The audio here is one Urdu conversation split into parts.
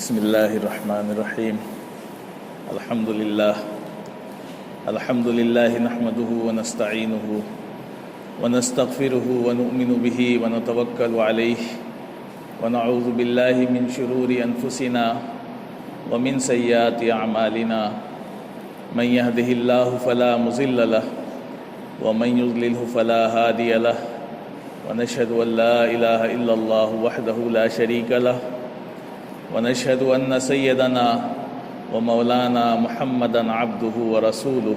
بسم اللہ الرحمن الرحیم الحمد للہ نحمده ونستعینه ونستغفره ونؤمن به ونتوکل علیہ ونعوذ باللہ من شرور انفسنا ومن سیئات اعمالنا من يهده اللہ فلا مضل له ومن يضلله فلا هادی له ونشهد ان لا الہ الا اللہ وحدہ لا شریک له ونشهد أن سيدنا ومولانا محمدا عبده ورسوله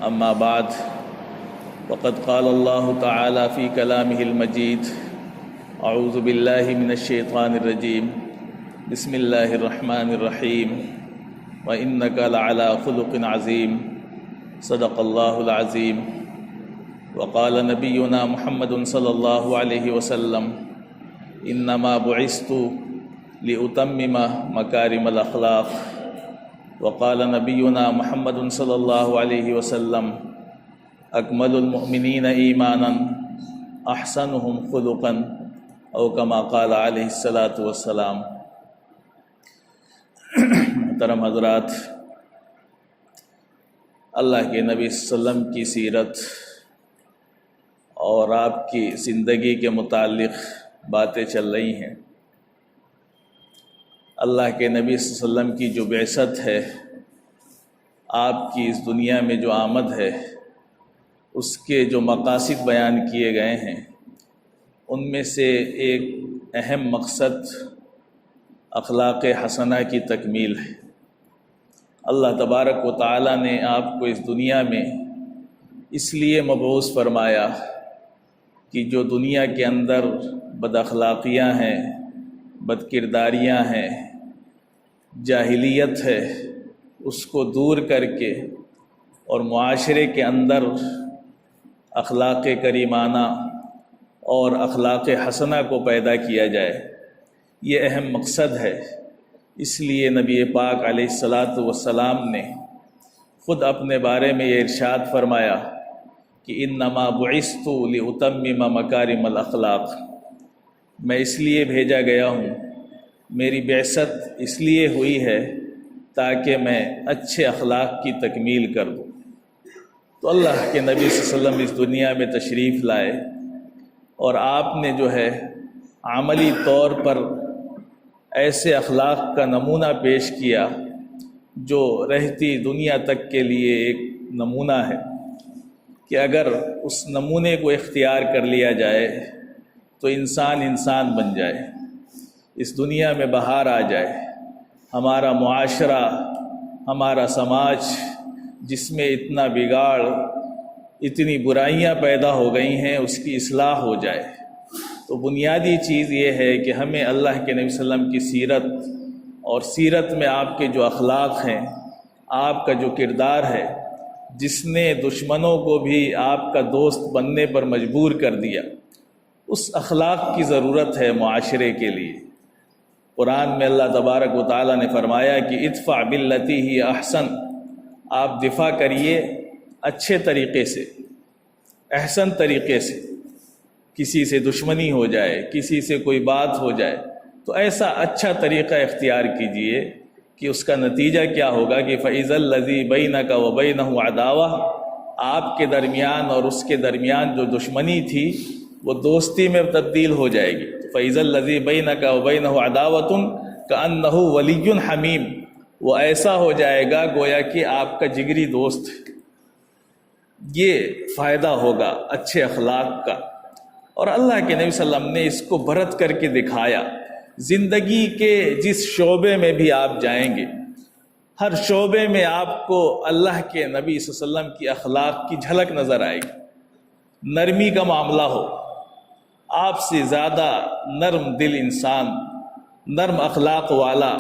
أما بعد وقد قال الله تعالى في كلامه المجيد أعوذ بالله من الشيطان الرجيم بسم الله الرحمن الرحيم وإنك لعلى خلق عظيم صدق الله العظيم وقال نبينا محمد صلى الله عليه وسلم إنما بعثت لأتمم مكارم الأخلاق وقال نبينا محمد صلى الله عليه وسلم أكمل المؤمنين إيمانا أحسنهم خلقا أو كما قال عليه الصلاة والسلام۔ محترم حضرات، اللہ کے نبی صلی اللہ علیہ وسلم کی سیرت اور آپ کی زندگی کے متعلق باتیں چل رہی ہیں۔ اللہ کے نبی صلی اللہ علیہ وسلم کی جو بعثت ہے، آپ کی اس دنیا میں جو آمد ہے، اس کے جو مقاصد بیان کیے گئے ہیں، ان میں سے ایک اہم مقصد اخلاق حسنہ کی تکمیل ہے۔ اللہ تبارک و تعالی نے آپ کو اس دنیا میں اس لیے مبعوث فرمایا کہ جو دنیا کے اندر بد اخلاقیاں ہیں، بد کرداریاں ہیں، جاہلیت ہے، اس کو دور کر کے اور معاشرے کے اندر اخلاق کریمانہ اور اخلاق حسنہ کو پیدا کیا جائے، یہ اہم مقصد ہے۔ اس لیے نبی پاک علیہ الصلاۃ والسلام نے خود اپنے بارے میں یہ ارشاد فرمایا کہ انما بعثت لأتمم مکارم الاخلاق، میں اس لیے بھیجا گیا ہوں، میری بعثت اس لیے ہوئی ہے تاکہ میں اچھے اخلاق کی تکمیل کر دوں۔ تو اللہ کے نبی صلی اللہ علیہ وسلم اس دنیا میں تشریف لائے اور آپ نے جو ہے عملی طور پر ایسے اخلاق کا نمونہ پیش کیا جو رہتی دنیا تک کے لیے ایک نمونہ ہے کہ اگر اس نمونے کو اختیار کر لیا جائے تو انسان بن جائے، اس دنیا میں بہار آ جائے، ہمارا معاشرہ، ہمارا سماج جس میں اتنا بگاڑ، اتنی برائیاں پیدا ہو گئی ہیں، اس کی اصلاح ہو جائے۔ تو بنیادی چیز یہ ہے کہ ہمیں اللہ کے نبی صلی اللہ علیہ وسلم کی سیرت اور سیرت میں آپ کے جو اخلاق ہیں، آپ کا جو کردار ہے، جس نے دشمنوں کو بھی آپ کا دوست بننے پر مجبور کر دیا، اس اخلاق کی ضرورت ہے معاشرے کے لیے۔ قرآن میں اللہ تبارک و تعالیٰ نے فرمایا کہ ادفع باللتی ہی احسن، آپ دفاع کریے اچھے طریقے سے، احسن طریقے سے۔ کسی سے دشمنی ہو جائے، کسی سے کوئی بات ہو جائے تو ایسا اچھا طریقہ اختیار کیجئے کہ اس کا نتیجہ کیا ہوگا کہ فَإِذَا الَّذِي بَيْنَكَ وَبَيْنَهُ عَدَاوَةٌ، آپ کے درمیان اور اس کے درمیان جو دشمنی تھی وہ دوستی میں تبدیل ہو جائے گی۔ فَإِذَا الَّذِي بَيْنَكَ وَبَيْنَهُ عَدَاوَةٌ كَأَنَّهُ وَلِيٌّ حَمِيمٌ، وہ ایسا ہو جائے گا گویا کہ آپ کا جگری دوست ہے۔ یہ فائدہ ہوگا اچھے اخلاق کا، اور اللہ کے نبی صلی اللہ علیہ وسلم نے اس کو برت کر کے دکھایا۔ زندگی کے جس شعبے میں بھی آپ جائیں گے، ہر شعبے میں آپ کو اللہ کے نبی صلی اللہ علیہ وسلم کی اخلاق کی جھلک نظر آئے گی۔ نرمی کا معاملہ ہو، آپ سے زیادہ نرم دل انسان، نرم اخلاق والا،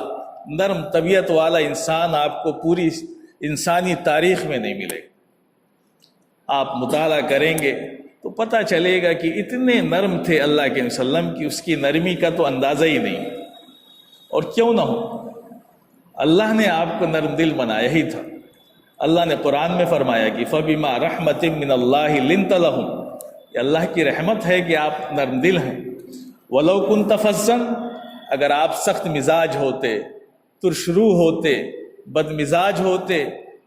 نرم طبیعت والا انسان آپ کو پوری انسانی تاریخ میں نہیں ملے۔ آپ مطالعہ کریں گے تو پتہ چلے گا کہ اتنے نرم تھے اللہ کے نبی صلی اللہ علیہ وسلم کی اس کی نرمی کا تو اندازہ ہی نہیں۔ اور کیوں نہ ہو، اللہ نے آپ کو نرم دل بنایا ہی تھا۔ اللہ نے قرآن میں فرمایا کہ فَبِمَا رَحْمَةٍ مِّنَ اللَّهِ لِنْتَ لَهُمْ، یہ اللہ کی رحمت ہے کہ آپ نرم دل ہیں۔ وَلَوْ كُنْتَ فَظًّا، اگر آپ سخت مزاج ہوتے، ترشرو ہوتے، بد مزاج ہوتے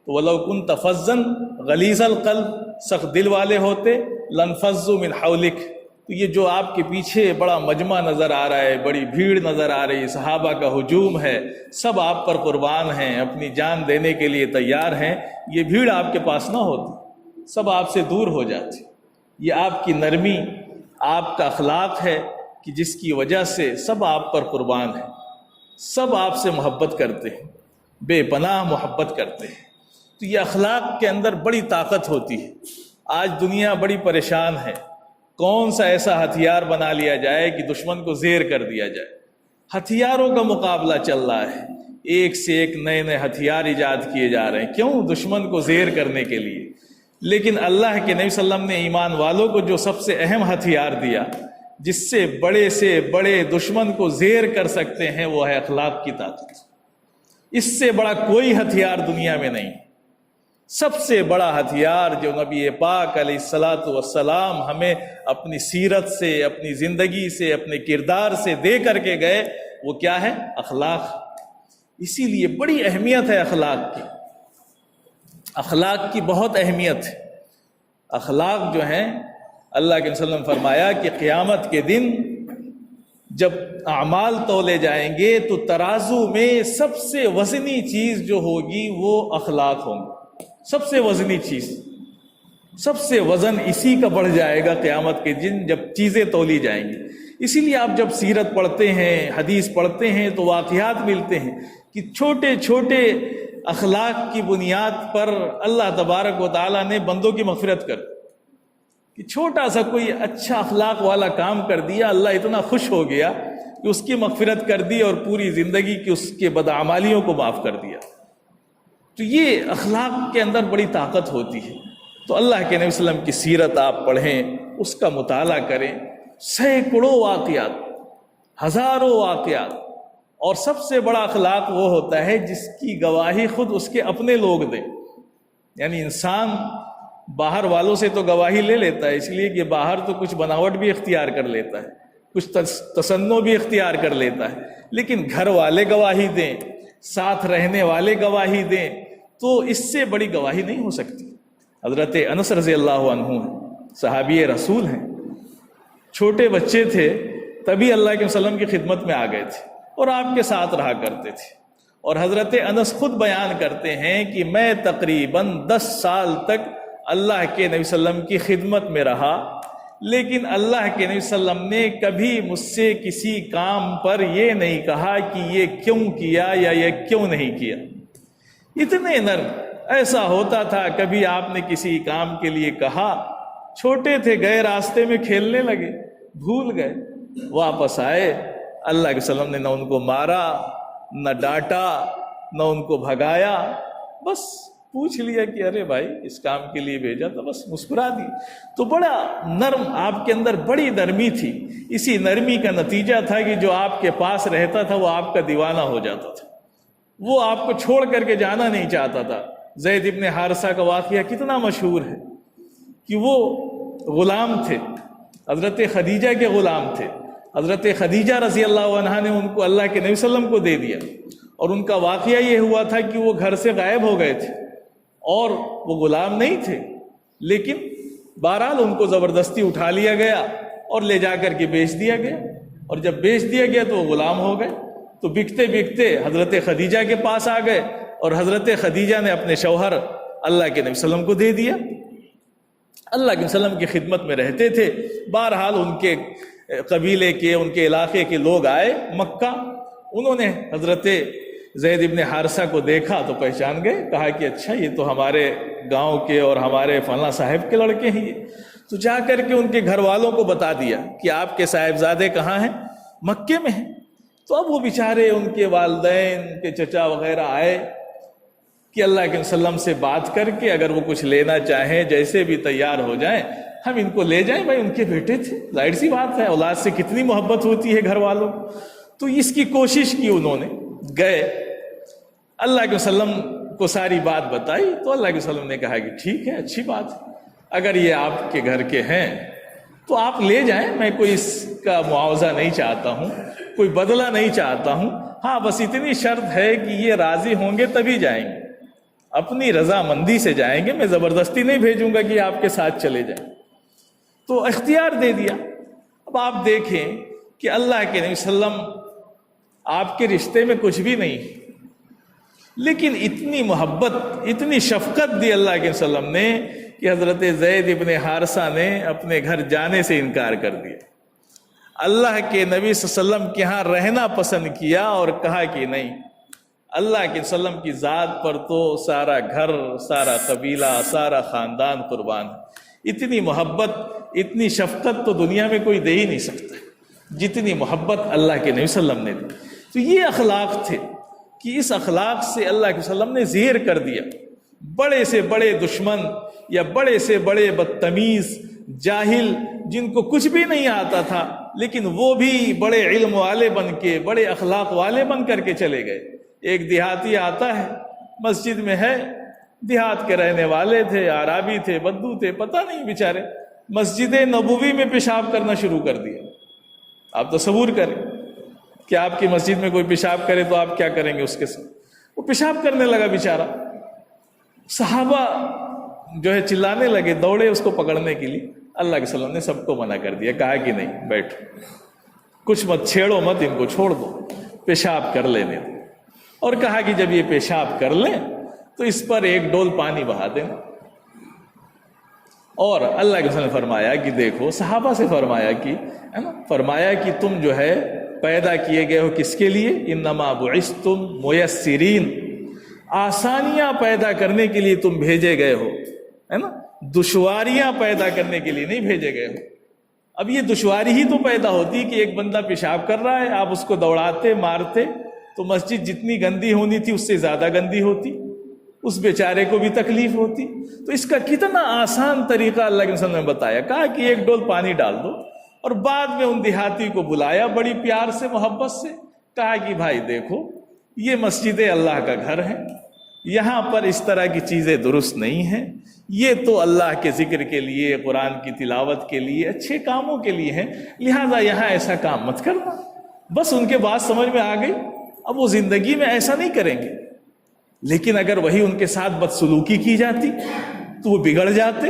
تو وَلَوْ كُنْتَ فَظًّا غَلِيظَ الْقَلْبِ، سخت دل والے ہوتے، لَانْفَضُّوا مِنْ حَوْلِكَ، تو یہ جو آپ کے پیچھے بڑا مجمع نظر آ رہا ہے، بڑی بھیڑ نظر آ رہی ہے، صحابہ کا ہجوم ہے، سب آپ پر قربان ہیں، اپنی جان دینے کے لیے تیار ہیں، یہ بھیڑ آپ کے پاس نہ ہوتی، سب آپ سے دور ہو جاتی۔ یہ آپ کی نرمی، آپ کا اخلاق ہے کہ جس کی وجہ سے سب آپ پر قربان ہیں، سب آپ سے محبت کرتے ہیں، بے پناہ محبت کرتے ہیں۔ تو یہ اخلاق کے اندر بڑی طاقت ہوتی ہے۔ آج دنیا بڑی پریشان ہے، کون سا ایسا ہتھیار بنا لیا جائے کہ دشمن کو زیر کر دیا جائے۔ ہتھیاروں کا مقابلہ چل رہا ہے، ایک سے ایک نئے نئے ہتھیار ایجاد کیے جا رہے ہیں، کیوں؟ دشمن کو زیر کرنے کے لیے۔ لیکن اللہ کے نبی صلی اللہ علیہ وسلم نے ایمان والوں کو جو سب سے اہم ہتھیار دیا، جس سے بڑے دشمن کو زیر کر سکتے ہیں، وہ ہے اخلاق کی طاقت۔ اس سے بڑا کوئی ہتھیار دنیا میں نہیں۔ سب سے بڑا ہتھیار جو نبی پاک علیہ الصلاۃ والسلام ہمیں اپنی سیرت سے، اپنی زندگی سے، اپنے کردار سے دے کر کے گئے، وہ کیا ہے؟ اخلاق۔ اسی لیے بڑی اہمیت ہے اخلاق کی، اخلاق کی بہت اہمیت ہے۔ اخلاق جو ہیں، اللہ کے وسلم نے فرمایا کہ قیامت کے دن جب اعمال تولے جائیں گے تو ترازو میں سب سے وزنی چیز جو ہوگی وہ اخلاق ہوں گے۔ سب سے وزنی چیز، سب سے وزن اسی کا بڑھ جائے گا قیامت کے دن جب چیزیں تولی جائیں گی۔ اسی لیے آپ جب سیرت پڑھتے ہیں، حدیث پڑھتے ہیں تو واقعات ملتے ہیں کہ چھوٹے چھوٹے اخلاق کی بنیاد پر اللہ تبارک و تعالیٰ نے بندوں کی مغفرت کر، کہ چھوٹا سا کوئی اچھا اخلاق والا کام کر دیا، اللہ اتنا خوش ہو گیا کہ اس کی مغفرت کر دی اور پوری زندگی کی اس کے بدعمالیوں کو معاف کر دیا۔ تو یہ اخلاق کے اندر بڑی طاقت ہوتی ہے۔ تو اللہ کے نبی صلی اللہ علیہ وسلم کی سیرت آپ پڑھیں، اس کا مطالعہ کریں، سینکڑوں واقعات، ہزاروں واقعات، اور سب سے بڑا اخلاق وہ ہوتا ہے جس کی گواہی خود اس کے اپنے لوگ دیں۔ یعنی انسان باہر والوں سے تو گواہی لے لیتا ہے، اس لیے کہ باہر تو کچھ بناوٹ بھی اختیار کر لیتا ہے، کچھ تصنع بھی اختیار کر لیتا ہے، لیکن گھر والے گواہی دیں، ساتھ رہنے والے گواہی دیں، تو اس سے بڑی گواہی نہیں ہو سکتی۔ حضرت انس رضی اللہ عنہ ہیں، صحابی رسول ہیں، چھوٹے بچے تھے تبھی اللہ کے وسلم کی خدمت میں آ گئے تھے اور آپ کے ساتھ رہا کرتے تھے۔ اور حضرت انس خود بیان کرتے ہیں کہ میں تقریباً 10 سال تک اللہ کے نبی صلی اللہ علیہ وسلم کی خدمت میں رہا، لیکن اللہ کے نبی صلی اللہ علیہ وسلم نے کبھی مجھ سے کسی کام پر یہ نہیں کہا کہ یہ کیوں کیا یا یہ کیوں نہیں کیا۔ اتنے نرم، ایسا ہوتا تھا کبھی آپ نے کسی کام کے لیے کہا، چھوٹے تھے، گئے راستے میں کھیلنے لگے، بھول گئے، واپس آئے، اللہ کے وسلم نے نہ ان کو مارا، نہ ڈانٹا، نہ ان کو بھگایا، بس پوچھ لیا کہ ارے بھائی اس کام کے لیے بھیجا تھا، بس مسکرا دی۔ تو بڑا نرم، آپ کے اندر بڑی نرمی تھی۔ اسی نرمی کا نتیجہ تھا کہ جو آپ کے پاس رہتا تھا وہ آپ کا دیوانہ ہو جاتا تھا، وہ آپ کو چھوڑ کر کے جانا نہیں چاہتا تھا۔ زید ابن حارثہ کا واقعہ کتنا مشہور ہے کہ وہ غلام تھے، حضرت خدیجہ کے غلام تھے، حضرت خدیجہ رضی اللہ عنہا نے ان کو اللہ کے نبی صلی اللہ علیہ وسلم کو دے دیا، اور ان کا واقعہ یہ ہوا تھا کہ وہ گھر سے غائب ہو گئے تھے اور وہ غلام نہیں تھے، لیکن بہرحال ان کو زبردستی اٹھا لیا گیا اور لے جا کر کے بیچ دیا گیا، اور جب بیچ دیا گیا تو وہ غلام ہو گئے۔ تو بکتے بکتے حضرت خدیجہ کے پاس آ گئے اور حضرت خدیجہ نے اپنے شوہر اللہ کے نبی صلی اللہ علیہ وسلم کو دے دیا۔ اللہ کے وسلم کی خدمت میں رہتے تھے، بہرحال ان کے قبیلے کے، ان کے علاقے کے لوگ آئے مکہ، انہوں نے حضرت زید ابن حارثہ کو دیکھا تو پہچان گئے، کہا کہ اچھا یہ تو ہمارے گاؤں کے اور ہمارے فلاں صاحب کے لڑکے ہیں۔ یہ تو جا کر کے ان کے گھر والوں کو بتا دیا کہ آپ کے صاحبزادے کہاں ہیں؟ مکے میں ہیں۔ تو اب وہ بیچارے، ان کے والدین، ان کے چچا وغیرہ آئے کہ اللہ کے وسلم سے بات کر کے اگر وہ کچھ لینا چاہیں، جیسے بھی تیار ہو جائیں، ہم ان کو لے جائیں۔ بھائی ان کے بیٹے تھے، ظاہر سی بات ہے، اولاد سے کتنی محبت ہوتی ہے گھر والوں۔ تو اس کی کوشش کی انہوں نے، گئے، اللہ کے وسلم کو ساری بات بتائی، تو اللہ کے وسلم نے کہا کہ ٹھیک ہے، اچھی بات ہے، اگر یہ آپ کے گھر کے ہیں تو آپ لے جائیں، میں کوئی اس کا معاوضہ نہیں چاہتا ہوں، کوئی بدلہ نہیں چاہتا ہوں، ہاں بس اتنی شرط ہے کہ یہ راضی ہوں گے تبھی جائیں گے، اپنی رضامندی سے جائیں گے، میں زبردستی نہیں بھیجوں گا کہ آپ کے ساتھ چلے جائیں۔ تو اختیار دے دیا۔ اب آپ دیکھیں کہ اللہ کے نبی صلی اللہ علیہ وسلم آپ کے رشتے میں کچھ بھی نہیں، لیکن اتنی محبت، اتنی شفقت دی اللہ کے صلی اللہ علیہ وسلم نے کہ حضرت زید ابن حارثہ نے اپنے گھر جانے سے انکار کر دیا۔ اللہ کے نبی صلی اللہ علیہ وسلم کے ہاں رہنا پسند کیا اور کہا کہ نہیں، اللہ کے صلی اللہ علیہ وسلم کی ذات پر تو سارا گھر، سارا قبیلہ، سارا خاندان قربان ہے۔ اتنی محبت، اتنی شفقت تو دنیا میں کوئی دے ہی نہیں سکتا جتنی محبت اللہ کے نبی صلی اللہ علیہ وسلم نے دی۔ تو یہ اخلاق تھے کہ اس اخلاق سے اللہ کے صلی اللہ علیہ وسلم نے زیر کر دیا۔ بڑے سے بڑے دشمن یا بڑے سے بڑے بدتمیز جاہل جن کو کچھ بھی نہیں آتا تھا، لیکن وہ بھی بڑے علم والے بن کے، بڑے اخلاق والے بن کر کے چلے گئے۔ ایک دیہاتی آتا ہے، مسجد میں ہے، دیہات کے رہنے والے تھے، عرابی تھے، بدو تھے، پتہ نہیں بیچارے، مسجد نبوی میں پیشاب کرنا شروع کر دیا۔ آپ تصور کریں کہ آپ کی مسجد میں کوئی پیشاب کرے تو آپ کیا کریں گے اس کے ساتھ؟ وہ پیشاب کرنے لگا بیچارہ۔ صحابہ جو ہے چلانے لگے، دوڑے اس کو پکڑنے کے لیے۔ اللہ کے صلی اللہ علیہ وسلم نے سب کو منع کر دیا، کہا کہ نہیں، بیٹھو، کچھ مت چھیڑو مت، ان کو چھوڑ دو، پیشاب کر لینے دو۔ اور کہا کہ جب یہ پیشاب کر لیں تو اس پر ایک ڈول پانی بہا دینا۔ اور اللہ کے وسلم نے فرمایا کہ دیکھو، صحابہ سے فرمایا کہ فرمایا کہ تم جو ہے پیدا کیے گئے ہو کس کے لیے؟ انما بعثتم میسرین، آسانیاں پیدا کرنے کے لیے تم بھیجے گئے ہو، ہے نا، دشواریاں پیدا کرنے کے لیے نہیں بھیجے گئے ہو۔ اب یہ دشواری ہی تو پیدا ہوتی کہ ایک بندہ پیشاب کر رہا ہے، آپ اس کو دوڑاتے مارتے تو مسجد جتنی گندی ہونی تھی اس سے زیادہ گندی ہوتی، اس بیچارے کو بھی تکلیف ہوتی۔ تو اس کا کتنا آسان طریقہ اللہ کے رسول نے بتایا، کہا کہ ایک ڈول پانی ڈال دو، اور بعد میں ان دیہاتی کو بلایا بڑی پیار سے، محبت سے، کہا کہ بھائی دیکھو، یہ مسجد اللہ کا گھر ہے، یہاں پر اس طرح کی چیزیں درست نہیں ہیں، یہ تو اللہ کے ذکر کے لیے، قرآن کی تلاوت کے لیے، اچھے کاموں کے لیے ہیں، لہٰذا یہاں ایسا کام مت کرنا۔ بس ان کے بات سمجھ میں آ گئی، اب وہ زندگی میں ایسا نہیں کریں گے۔ لیکن اگر وہی ان کے ساتھ بدسلوکی کی جاتی تو وہ بگڑ جاتے،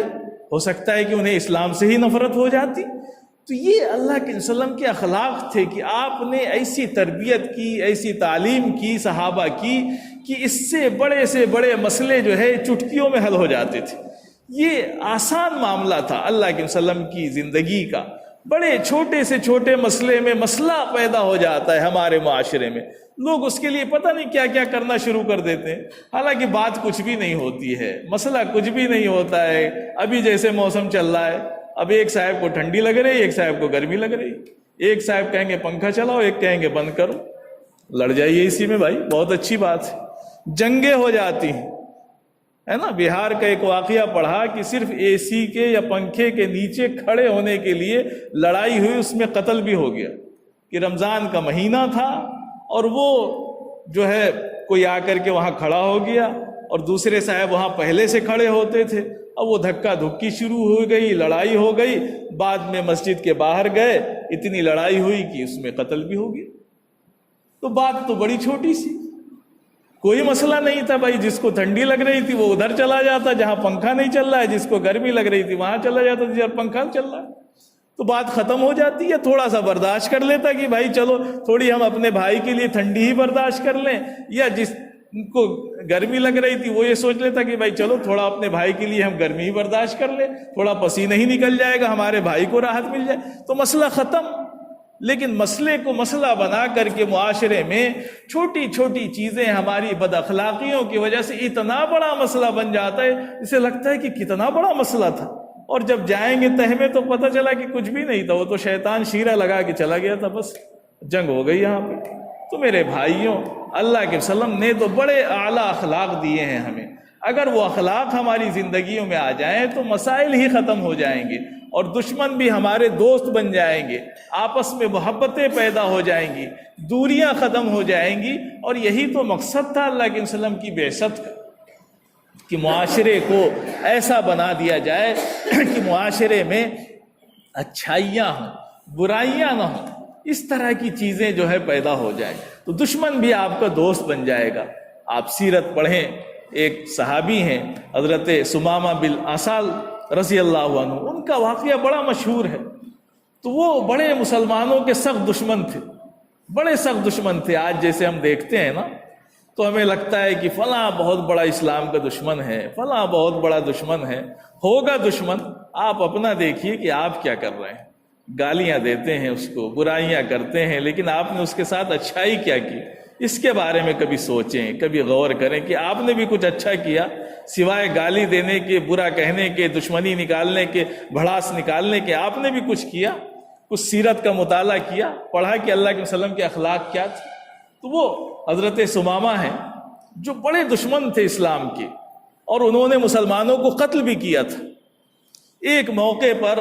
ہو سکتا ہے کہ انہیں اسلام سے ہی نفرت ہو جاتی۔ تو یہ اللہ کے وسلم کے اخلاق تھے کہ آپ نے ایسی تربیت کی، ایسی تعلیم کی صحابہ کی کہ اس سے بڑے مسئلے جو ہے چٹکیوں میں حل ہو جاتے تھے۔ یہ آسان معاملہ تھا اللہ کے وسلم کی زندگی کا۔ بڑے چھوٹے سے چھوٹے مسئلے میں مسئلہ پیدا ہو جاتا ہے ہمارے معاشرے میں، لوگ اس کے لیے پتہ نہیں کیا کیا کرنا شروع کر دیتے ہیں، حالانکہ بات کچھ بھی نہیں ہوتی ہے، مسئلہ کچھ بھی نہیں ہوتا ہے۔ ابھی جیسے موسم چل رہا ہے، اب ایک صاحب کو ٹھنڈی لگ رہی، ایک صاحب کو گرمی لگ رہی، ایک صاحب کہیں گے پنکھا چلاؤ، ایک کہیں گے بند کرو، لڑ جائیے اسی میں بھائی، بہت اچھی بات ہے، جنگیں ہو جاتی ہیں، ہے نا۔ بہار کا ایک واقعہ پڑھا کہ صرف اے سی کے یا پنکھے کے نیچے کھڑے ہونے کے لیے لڑائی ہوئی، اس میں قتل بھی ہو گیا، کہ رمضان کا مہینہ تھا اور وہ جو ہے کوئی آ کر کے وہاں کھڑا ہو گیا اور دوسرے صاحب وہاں پہلے سے کھڑے ہوتے تھے، اب وہ دھکا دھکی شروع ہو گئی، لڑائی ہو گئی، بعد میں مسجد کے باہر گئے، اتنی لڑائی ہوئی کہ اس میں قتل بھی ہو گیا۔ تو بات تو بڑی چھوٹی سی، کوئی مسئلہ نہیں تھا بھائی، جس کو ٹھنڈی لگ رہی تھی وہ ادھر چلا جاتا جہاں پنکھا نہیں چل رہا ہے، جس کو گرمی لگ رہی تھی وہاں چلا جاتا جہاں پنکھا چل رہا ہے، تو بات ختم ہو جاتی ہے۔ تھوڑا سا برداشت کر لیتا کہ بھائی چلو تھوڑی ہم اپنے بھائی کے لیے ٹھنڈی ہی برداشت کر لیں، یا جس کو گرمی لگ رہی تھی وہ یہ سوچ لیتا کہ بھائی چلو تھوڑا اپنے بھائی کے لیے ہم گرمی ہی برداشت کر لیں، تھوڑا پسینہ ہی نکل جائے گا، ہمارے بھائی کو راحت مل جائے، تو مسئلہ ختم۔ لیکن مسئلے کو مسئلہ بنا کر کے معاشرے میں چھوٹی چھوٹی چیزیں ہماری بد اخلاقیوں کی وجہ سے اتنا بڑا مسئلہ بن جاتا ہے، اسے لگتا ہے کہ کتنا بڑا مسئلہ تھا، اور جب جائیں گے تہ میں تو پتہ چلا کہ کچھ بھی نہیں تھا، وہ تو شیطان شیرہ لگا کے چلا گیا تھا، بس جنگ ہو گئی یہاں پہ۔ تو میرے بھائیوں، اللہ کے وسلم نے تو بڑے اعلیٰ اخلاق دیے ہیں ہمیں، اگر وہ اخلاق ہماری زندگیوں میں آ جائیں تو مسائل ہی ختم ہو جائیں گے، اور دشمن بھی ہمارے دوست بن جائیں گے، آپس میں محبتیں پیدا ہو جائیں گی، دوریاں ختم ہو جائیں گی۔ اور یہی تو مقصد تھا اللہ کے وسلم کی بعثت کا، کہ معاشرے کو ایسا بنا دیا جائے کہ معاشرے میں اچھائیاں ہوں، برائیاں نہ ہوں، اس طرح کی چیزیں جو ہے پیدا ہو جائیں تو دشمن بھی آپ کا دوست بن جائے گا۔ آپ سیرت پڑھیں، ایک صحابی ہیں حضرت سمامہ بن اسال رضی اللہ عنہ، ان کا واقعہ بڑا مشہور ہے۔ تو وہ بڑے مسلمانوں کے سخت دشمن تھے، بڑے سخت دشمن تھے۔ آج جیسے ہم دیکھتے ہیں نا تو ہمیں لگتا ہے کہ فلاں بہت بڑا اسلام کا دشمن ہے، فلاں بہت بڑا دشمن ہے، ہوگا دشمن۔ آپ اپنا دیکھیے کہ آپ کیا کر رہے ہیں، گالیاں دیتے ہیں اس کو، برائیاں کرتے ہیں، لیکن آپ نے اس کے ساتھ اچھائی کیا کی؟ اس کے بارے میں کبھی سوچیں، کبھی غور کریں کہ آپ نے بھی کچھ اچھا کیا سوائے گالی دینے کے، برا کہنے کے، دشمنی نکالنے کے، بھڑاس نکالنے کے؟ آپ نے بھی کچھ کیا؟ کچھ سیرت کا مطالعہ کیا، پڑھا کہ اللہ کے وسلم کے اخلاق کیا تھے؟ تو وہ حضرت سمامہ ہیں جو بڑے دشمن تھے اسلام کے، اور انہوں نے مسلمانوں کو قتل بھی کیا تھا۔ ایک موقع پر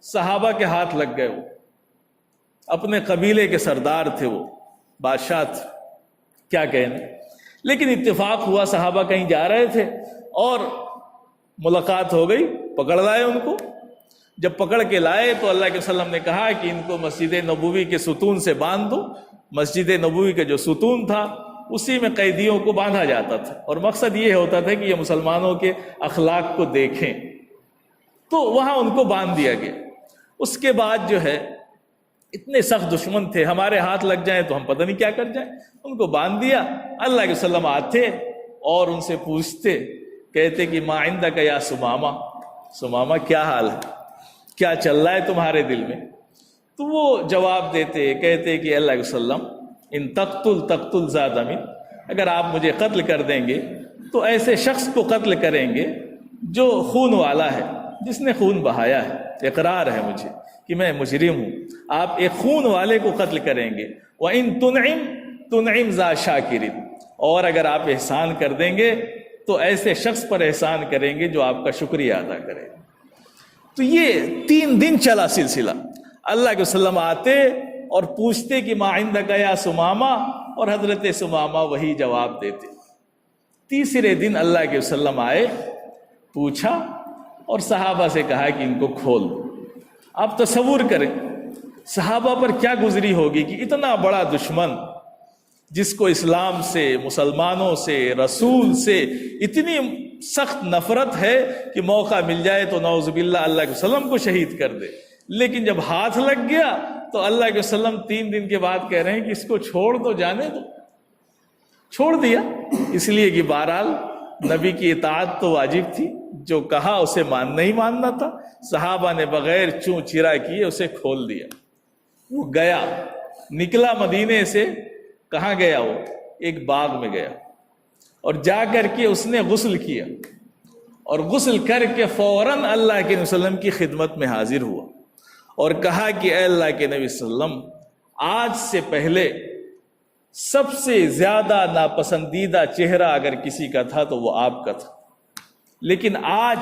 صحابہ کے ہاتھ لگ گئے، وہ اپنے قبیلے کے سردار تھے، وہ بادشاہ تھے، کیا کہنے، لیکن اتفاق ہوا صحابہ کہیں جا رہے تھے اور ملاقات ہو گئی، پکڑ لائے ان کو۔ جب پکڑ کے لائے تو اللہ کے وسلم نے کہا کہ ان کو مسجد نبوی کے ستون سے باندھ دو۔ مسجد نبوی کا جو ستون تھا اسی میں قیدیوں کو باندھا جاتا تھا، اور مقصد یہ ہوتا تھا کہ یہ مسلمانوں کے اخلاق کو دیکھیں، تو وہاں ان کو باندھ دیا گیا۔ اس کے بعد جو ہے اتنے سخت دشمن تھے، ہمارے ہاتھ لگ جائیں تو ہم پتہ نہیں کیا کر جائیں، ان کو باندھ دیا۔ اللہ کے وسلم آتے اور ان سے پوچھتے، کہتے کہ ما عندک یا سمامہ، سمامہ کیا حال ہے، کیا چل رہا ہے تمہارے دل میں؟ تو وہ جواب دیتے، کہتے کہ اللہ کے وسلم ان تقتل ذا دم، اگر آپ مجھے قتل کر دیں گے تو ایسے شخص کو قتل کریں گے جو خون والا ہے، جس نے خون بہایا ہے، اقرار ہے مجھے کہ میں مجرم ہوں، آپ ایک خون والے کو قتل کریں گے۔ وَإِن تُنْعِمْ ذَا شَاكِرٍ، اور اگر آپ احسان کر دیں گے تو ایسے شخص پر احسان کریں گے جو آپ کا شکریہ ادا کرے۔ تو یہ 3 دن چلا سلسلہ۔ اللہ کے وسلم آتے اور پوچھتے کہ ما عندک یا سمامہ، اور حضرت سمامہ وہی جواب دیتے۔ تیسرے دن اللہ کے وسلم آئے، پوچھا اور صحابہ سے کہا کہ ان کو کھول دو۔ آپ تصور کریں صحابہ پر کیا گزری ہوگی کہ اتنا بڑا دشمن جس کو اسلام سے، مسلمانوں سے، رسول سے اتنی سخت نفرت ہے کہ موقع مل جائے تو نعوذ باللہ اللہ کے وسلم کو شہید کر دے، لیکن جب ہاتھ لگ گیا تو اللہ کے وسلم 3 دن کے بعد کہہ رہے ہیں کہ اس کو چھوڑ دو، جانے دو۔ چھوڑ دیا، اس لیے کہ بہرحال نبی کی اطاعت تو واجب تھی، جو کہا اسے ماننا ہی ماننا تھا۔ صحابہ نے بغیر چوں چرا کیے اسے کھول دیا۔ وہ گیا، نکلا مدینے سے، کہاں گیا؟ وہ ایک باغ میں گیا، اور جا کر کے اس نے غسل کیا، اور غسل کر کے فوراً اللہ کے وسلم کی خدمت میں حاضر ہوا اور کہا کہ اے اللہ کے نبی صلی اللہ علیہ وسلم، آج سے پہلے سب سے زیادہ ناپسندیدہ چہرہ اگر کسی کا تھا تو وہ آپ کا تھا، لیکن آج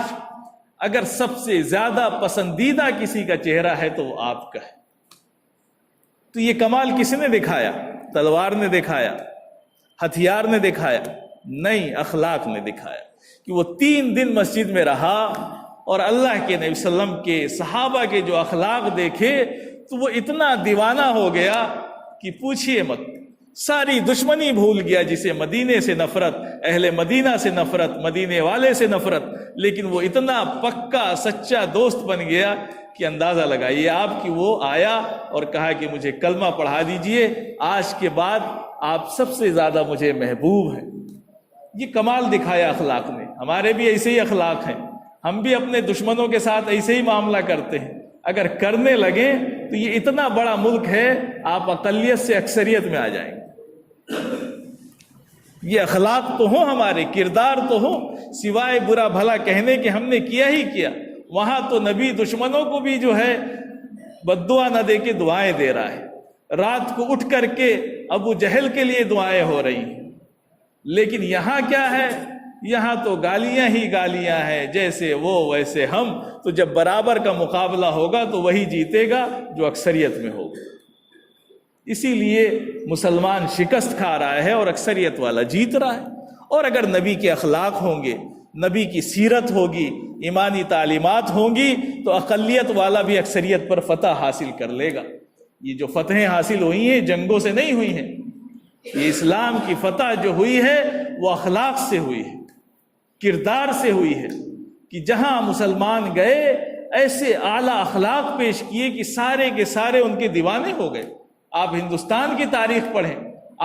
اگر سب سے زیادہ پسندیدہ کسی کا چہرہ ہے تو وہ آپ کا ہے۔ تو یہ کمال کس نے دکھایا؟ تلوار نے دکھایا؟ ہتھیار نے دکھایا؟ نہیں، اخلاق نے دکھایا کہ وہ 3 دن مسجد میں رہا اور اللہ کے نبی صلی اللہ علیہ وسلم کے، صحابہ کے جو اخلاق دیکھے تو وہ اتنا دیوانہ ہو گیا کہ پوچھئے مت۔ ساری دشمنی بھول گیا، جسے مدینے سے نفرت، اہل مدینہ سے نفرت، مدینے والے سے نفرت، لیکن وہ اتنا پکا سچا دوست بن گیا کہ اندازہ لگائیے آپ کہ وہ آیا اور کہا کہ مجھے کلمہ پڑھا دیجئے، آج کے بعد آپ سب سے زیادہ مجھے محبوب ہیں۔ یہ کمال دکھایا اخلاق نے۔ ہمارے بھی ایسے ہی اخلاق ہیں، ہم بھی اپنے دشمنوں کے ساتھ ایسے ہی معاملہ کرتے ہیں۔ اگر کرنے لگیں تو یہ اتنا بڑا ملک ہے، آپ اقلیت سے اکثریت میں آ جائیں گے۔ یہ اخلاق تو ہوں، ہمارے کردار تو ہوں، سوائے برا بھلا کہنے کے ہم نے کیا ہی کیا۔ وہاں تو نبی دشمنوں کو بھی جو ہے بد دعا نہ دے کے دعائیں دے رہا ہے، رات کو اٹھ کر کے ابو جہل کے لیے دعائیں ہو رہی ہیں، لیکن یہاں کیا ہے؟ یہاں تو گالیاں ہی گالیاں ہیں، جیسے وہ ویسے ہم۔ تو جب برابر کا مقابلہ ہوگا تو وہی جیتے گا جو اکثریت میں ہوگا۔ اسی لیے مسلمان شکست کھا رہا ہے اور اکثریت والا جیت رہا ہے۔ اور اگر نبی کے اخلاق ہوں گے نبی کی سیرت ہوگی، ایمانی تعلیمات ہوں گی تو اقلیت والا بھی اکثریت پر فتح حاصل کر لے گا۔ یہ جو فتحیں حاصل ہوئی ہیں جنگوں سے نہیں ہوئی ہیں، یہ اسلام کی فتح جو ہوئی ہے وہ اخلاق سے ہوئی ہے، کردار سے ہوئی ہے، کہ جہاں مسلمان گئے ایسے اعلیٰ اخلاق پیش کیے کہ سارے کے سارے ان کے دیوانے ہو گئے۔ آپ ہندوستان کی تاریخ پڑھیں،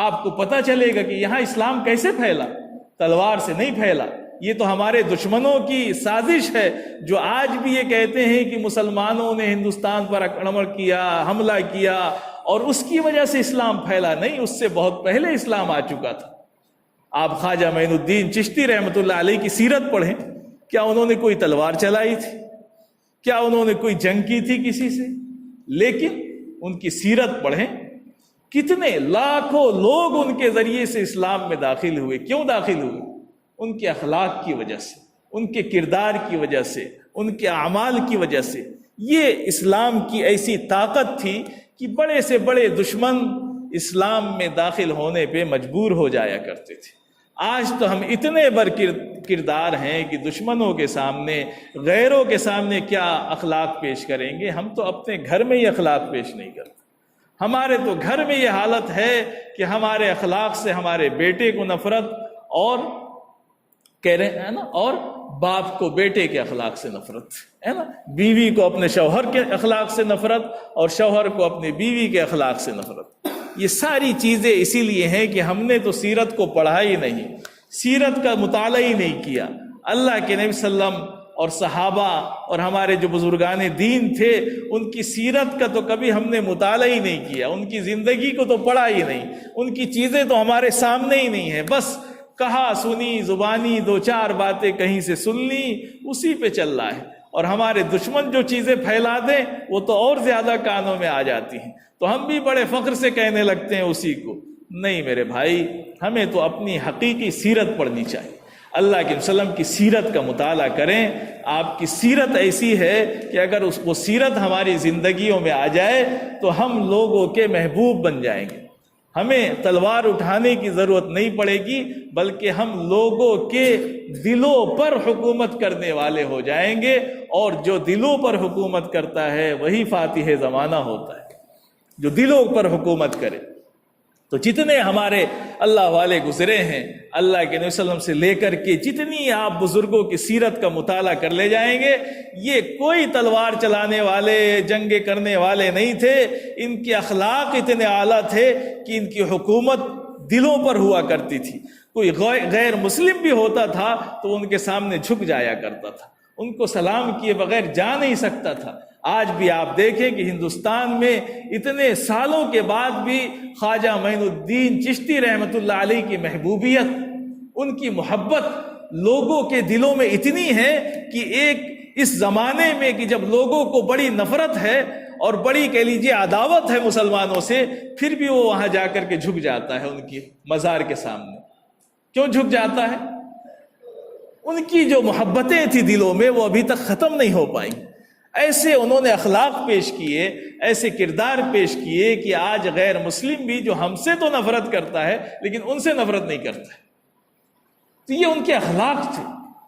آپ کو پتہ چلے گا کہ یہاں اسلام کیسے پھیلا، تلوار سے نہیں پھیلا۔ یہ تو ہمارے دشمنوں کی سازش ہے جو آج بھی یہ کہتے ہیں کہ مسلمانوں نے ہندوستان پر آکرمن کیا، حملہ کیا اور اس کی وجہ سے اسلام پھیلا۔ نہیں، اس سے بہت پہلے اسلام آ چکا تھا۔ آپ خواجہ معین الدین چشتی رحمۃ اللہ علیہ کی سیرت پڑھیں، کیا انہوں نے کوئی تلوار چلائی تھی؟ کیا انہوں نے کوئی جنگ کی تھی کسی سے؟ لیکن ان کی سیرت پڑھیں، کتنے لاکھوں لوگ ان کے ذریعے سے اسلام میں داخل ہوئے۔ کیوں داخل ہوئے؟ ان کے اخلاق کی وجہ سے، ان کے کردار کی وجہ سے، ان کے اعمال کی وجہ سے۔ یہ اسلام کی ایسی طاقت تھی کہ بڑے سے بڑے دشمن اسلام میں داخل ہونے پہ مجبور ہو جایا کرتے تھے۔ آج تو ہم اتنے کردار ہیں کہ دشمنوں کے سامنے، غیروں کے سامنے کیا اخلاق پیش کریں گے؟ ہم تو اپنے گھر میں ہی اخلاق پیش نہیں کرتے۔ ہمارے تو گھر میں یہ حالت ہے کہ ہمارے اخلاق سے ہمارے بیٹے کو نفرت، اور کہہ رہے ہیں نا، اور باپ کو بیٹے کے اخلاق سے نفرت ہے نا، بیوی کو اپنے شوہر کے اخلاق سے نفرت اور شوہر کو اپنی بیوی کے اخلاق سے نفرت۔ یہ ساری چیزیں اسی لیے ہیں کہ ہم نے تو سیرت کو پڑھا ہی نہیں، سیرت کا مطالعہ ہی نہیں کیا۔ اللہ کے نبی صلی اللہ علیہ وسلم اور صحابہ اور ہمارے جو بزرگان دین تھے، ان کی سیرت کا تو کبھی ہم نے مطالعہ ہی نہیں کیا، ان کی زندگی کو تو پڑھا ہی نہیں، ان کی چیزیں تو ہمارے سامنے ہی نہیں ہیں۔ بس کہا سنی زبانی دو چار باتیں کہیں سے سن لی، اسی پہ چل رہا ہے۔ اور ہمارے دشمن جو چیزیں پھیلا دیں وہ تو اور زیادہ کانوں میں آ جاتی ہیں، تو ہم بھی بڑے فخر سے کہنے لگتے ہیں اسی کو۔ نہیں میرے بھائی، ہمیں تو اپنی حقیقی سیرت پڑھنی چاہیے، اللہ کے وسلم کی سیرت کا مطالعہ کریں۔ آپ کی سیرت ایسی ہے کہ اگر وہ سیرت ہماری زندگیوں میں آ جائے تو ہم لوگوں کے محبوب بن جائیں گے۔ ہمیں تلوار اٹھانے کی ضرورت نہیں پڑے گی، بلکہ ہم لوگوں کے دلوں پر حکومت کرنے والے ہو جائیں گے، اور جو دلوں پر حکومت کرتا ہے وہی فاتح زمانہ ہوتا ہے، جو دلوں پر حکومت کرے۔ تو جتنے ہمارے اللہ والے گزرے ہیں، اللہ کے نبی صلی اللہ علیہ وسلم سے لے کر کے جتنی آپ بزرگوں کی سیرت کا مطالعہ کر لے جائیں گے، یہ کوئی تلوار چلانے والے، جنگیں کرنے والے نہیں تھے۔ ان کے اخلاق اتنے اعلیٰ تھے کہ ان کی حکومت دلوں پر ہوا کرتی تھی۔ کوئی غیر مسلم بھی ہوتا تھا تو ان کے سامنے جھک جایا کرتا تھا، ان کو سلام کیے بغیر جا نہیں سکتا تھا۔ آج بھی آپ دیکھیں کہ ہندوستان میں اتنے سالوں کے بعد بھی خواجہ معین الدین چشتی رحمۃ اللہ علیہ کی محبوبیت، ان کی محبت لوگوں کے دلوں میں اتنی ہے کہ ایک اس زمانے میں کہ جب لوگوں کو بڑی نفرت ہے اور بڑی کہہ لیجیے عداوت ہے مسلمانوں سے، پھر بھی وہ وہاں جا کر کے جھک جاتا ہے ان کی مزار کے سامنے۔ کیوں جھک جاتا ہے؟ ان کی جو محبتیں تھیں دلوں میں وہ ابھی تک ختم نہیں ہو پائیں۔ ایسے انہوں نے اخلاق پیش کیے، ایسے کردار پیش کیے کہ آج غیر مسلم بھی جو ہم سے تو نفرت کرتا ہے لیکن ان سے نفرت نہیں کرتا ہے۔ تو یہ ان کے اخلاق تھے،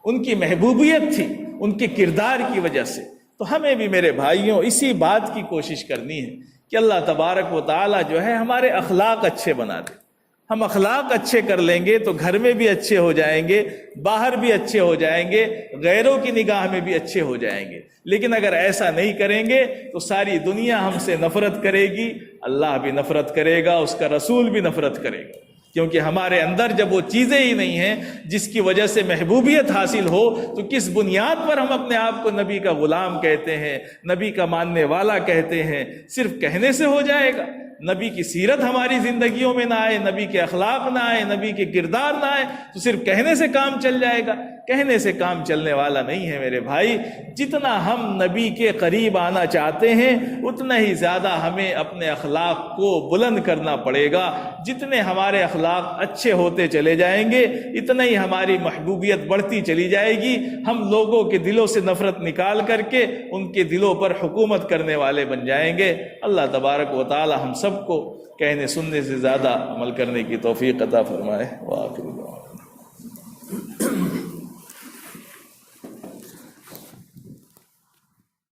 ان کی محبوبیت تھی، ان کے کردار کی وجہ سے۔ تو ہمیں بھی میرے بھائیوں اسی بات کی کوشش کرنی ہے کہ اللہ تبارک و تعالی جو ہے ہمارے اخلاق اچھے بنا دے۔ ہم اخلاق اچھے کر لیں گے تو گھر میں بھی اچھے ہو جائیں گے، باہر بھی اچھے ہو جائیں گے، غیروں کی نگاہ میں بھی اچھے ہو جائیں گے۔ لیکن اگر ایسا نہیں کریں گے تو ساری دنیا ہم سے نفرت کرے گی، اللہ بھی نفرت کرے گا، اس کا رسول بھی نفرت کرے گا، کیونکہ ہمارے اندر جب وہ چیزیں ہی نہیں ہیں جس کی وجہ سے محبوبیت حاصل ہو، تو کس بنیاد پر ہم اپنے آپ کو نبی کا غلام کہتے ہیں، نبی کا ماننے والا کہتے ہیں؟ صرف کہنے سے ہو جائے گا؟ نبی کی سیرت ہماری زندگیوں میں نہ آئے، نبی کے اخلاق نہ آئے، نبی کے کردار نہ آئے تو صرف کہنے سے کام چل جائے گا؟ کہنے سے کام چلنے والا نہیں ہے میرے بھائی۔ جتنا ہم نبی کے قریب آنا چاہتے ہیں اتنا ہی زیادہ ہمیں اپنے اخلاق کو بلند کرنا پڑے گا۔ جتنے ہمارے اخلاق اچھے ہوتے چلے جائیں گے اتنا ہی ہماری محبوبیت بڑھتی چلی جائے گی۔ ہم لوگوں کے دلوں سے نفرت نکال کر کے ان کے دلوں پر حکومت کرنے والے بن جائیں گے۔ اللہ تبارک و تعالی ہم سب کو کہنے سننے سے زیادہ عمل کرنے کی توفیق عطا فرمائے۔ وآخر دعوانا